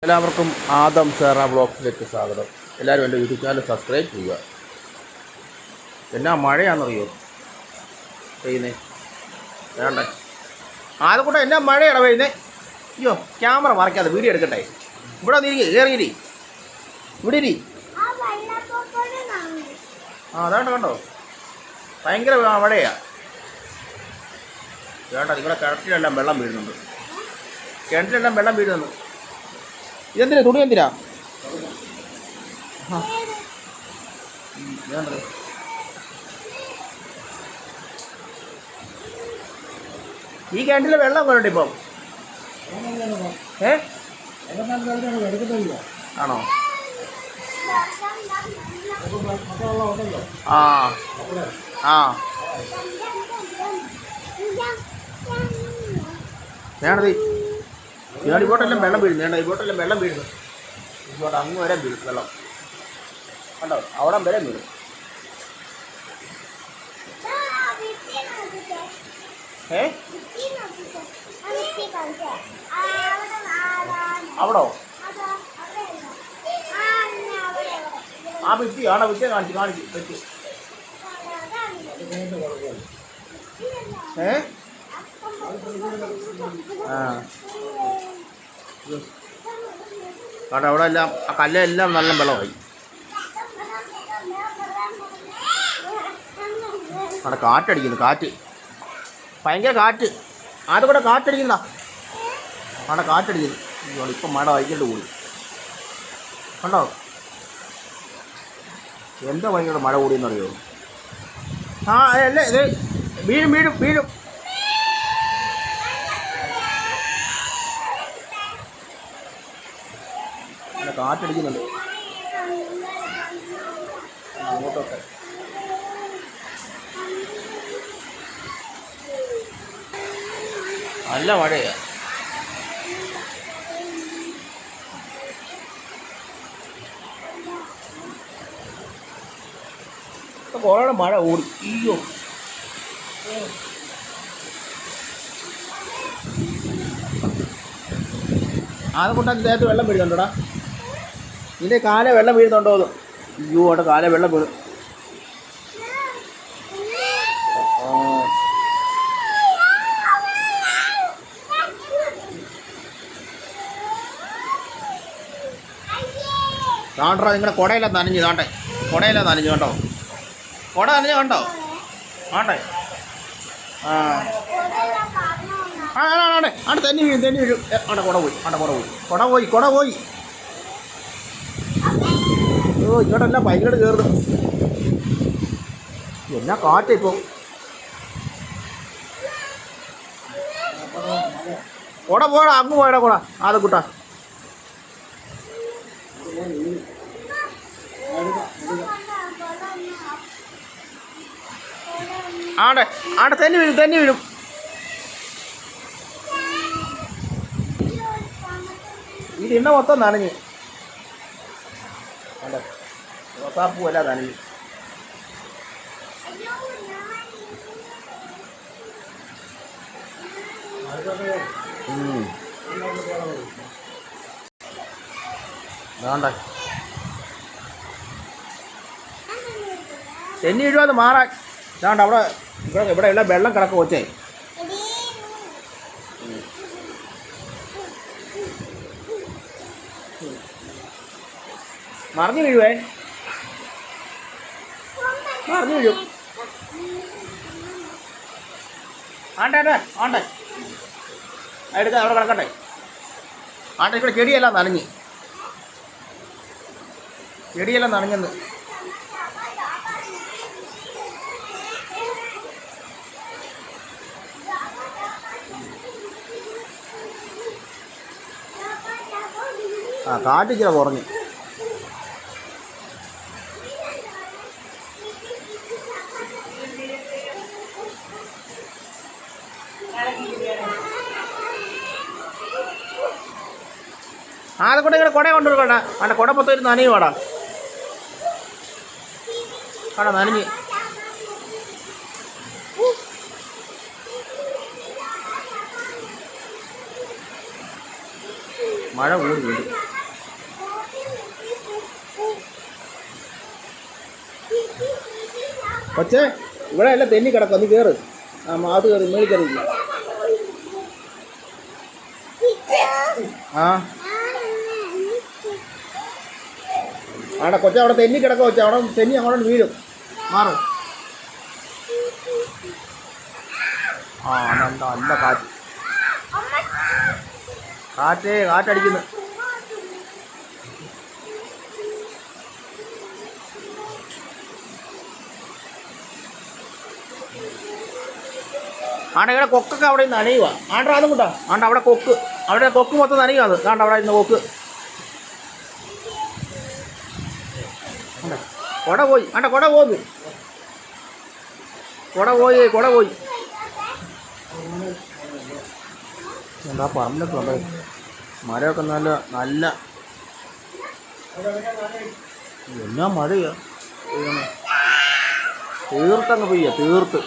എല്ലാവർക്കും ആദം സേറ വ്ളോഗ്സിലേക്ക് സ്വാഗതം. എല്ലാവരും എൻ്റെ യൂട്യൂബ് ചാനൽ സബ്സ്ക്രൈബ് ചെയ്യുക. എന്നാ മഴയാണെന്നറിയോ പെയ്യുന്നേ? വേണ്ടേ ആദ്യക്കൂട്ടം എന്നാ മഴയാണ് പെയ്യുന്നേ. അയ്യോ, ക്യാമറ മറക്കാതെ വീഡിയോ എടുക്കട്ടെ. ഇവിടെ നീ കയറിയിരി, ഇവിടെ ഇരി. അതാണ്ട് കണ്ടോ, ഭയങ്കര മഴയാ. വേണ്ട, നിങ്ങളുടെ കിണറ്റിലെല്ലാം വെള്ളം വീഴുന്നുണ്ട്. കിണറ്റിലെല്ലാം വെള്ളം വീഴുന്നുണ്ട്. ഇതെന്തിനാ, തുണി എന്തിനാ? ഈ കിണറ്റിലെ വെള്ളം കൊണ്ടുണ്ട് ഇപ്പം. ആണോ? ആ ആ വേണ്ടത് ഇയാൾ ഇങ്ങോട്ടെല്ലാം വെള്ളം വീഴുന്നു. വേണ്ട, ഇങ്ങോട്ടെല്ലാം വെള്ളം വീഴുന്നു. ഇങ്ങോട്ട് അങ്ങ് വരെ വീഴും വെള്ളം. കണ്ടോ, അവിടെ വരെ വീഴും. അവിടോ? ആ ഭിത്തി ആണോ? ഭിത്തിയെ കാണിച്ച് ഭിത്തി. കാരണം അവിടെ എല്ലാം ആ കല്ലെല്ലാം നല്ല വെള്ളമായി. അവിടെ കാറ്റടിക്കുന്നു, കാറ്റ്, ഭയങ്കര കാറ്റ്. അതുകൂടെ കാറ്റടിക്കുന്നതാ. അവിടെ കാറ്റടിക്കുന്നു. ഇപ്പം മഴ വൈകിട്ട് കൂടി. കണ്ടോ എന്താ ഭയങ്കര മഴ കൂടിയെന്നറിയോ? ആ അല്ലേ, ഇത് വീഴും വീഴും വീഴും. കാറ്റടിക്കുന്നുണ്ട് അങ്ങോട്ടൊക്കെ. നല്ല മഴയാ. കുറേ മഴ ഓടി. അയ്യോ, അതുകൊണ്ടാ ദേഹത്ത് വെള്ളം വീഴുന്നുണ്ടോടാ? നിന്റെ കാലെ വെള്ളം വീഴുന്നുണ്ടോ? അയ്യോ, അവിടെ കാലെ വെള്ളം വീഴും. താണ്ടാ, നിങ്ങളുടെ കുടയെല്ലാം നനഞ്ഞ് താണ്ടേ, കുടയെല്ലാം നനഞ്ഞു കണ്ടോ? കുട നനഞ്ഞ് കണ്ടോ? ആണ്ടേ ആ ആണേ ആണ്ട് തന്നെ വീഴും, തന്നെ വീഴും. ആണ്ട കുട പോയി, ആണ്ട കുട പോയി, കുട പോയി, കുട പോയി. ഓ, ഇങ്ങോട്ടെല്ലാം ഭയങ്കര കയറുന്നു. എന്നാ കാറ്റ് ഇപ്പോൾ. കുട പോടാ, അങ്ങ് പോയടാ കുട. ആദക്കുട്ടാ, ആടെ ആടെ തന്നെ വീഴും, തന്നെ വീഴും. ഈ തിണ്ണ മൊത്തം നനഞ്ഞ്. അതെ, റോസാപ്പൂവല്ല നനഞ്ഞ്. വേണ്ട, തെന്നി വീഴുവാന്ന് മാറാൻ. ഇതാണ്ട് അവിടെ ഇവിടെ എല്ലാം വെള്ളം കിടക്കും. കൊച്ചേ, മറിഞ്ഞു വീഴുവേ, മറിഞ്ഞു വീഴും. ആണ്ടേ ആണ്ടേ എടുക്കാം, അവിടെ കിടക്കട്ടെ. ആണ്ടെ, ഇവിടെ ചെടിയെല്ലാം നനഞ്ഞ്, ചെടിയെല്ലാം നനഞ്ഞെന്ന്. ആ കാറ്റ് ചില കുറഞ്ഞു. അതുകൊണ്ട് ഇങ്ങനെ കുട കൊണ്ടുവരുക്കണ്ട. അല്ല, കുട മൊത്തം ഒരു നനയും വാടാ. ആടാ നനഞ്ഞ്. മഴ കൂടി. കൊച്ചേ ഇവിടെ എല്ലാം തെന്നി കിടക്കും, നീ കയറ്. ആ മാത് കയറി മേളിൽ കയറിയില്ല. ആ ആടെ കൊച്ച അവിടെ തെന്നി കിടക്കുക. കൊച്ച അവിടെ തെന്നി അങ്ങോട്ട് വീഴും. മാറും. ആ നല്ല കാറ്റ്, കാറ്റടിക്കുന്നു. ആണ്ട ഇവിടെ കൊക്കൊക്കെ അവിടെ നിന്ന് നനയുക. ആണ്ട അതും കൂട്ടാ. ആണ്ട അവിടെ കൊക്ക് മൊത്തം നനയുക. അത് ആണ്ട അവിടെ ഇന്ന് കൊക്ക് കൊട പോയി. ആണ്ട കൊട പോയി. എന്താ പറമ്പിലൊക്കെ ഉണ്ട് മരമൊക്കെ നല്ല എന്നാ മഴയാ തീർത്തങ്ങ് പെയ്യ തീർത്ത്.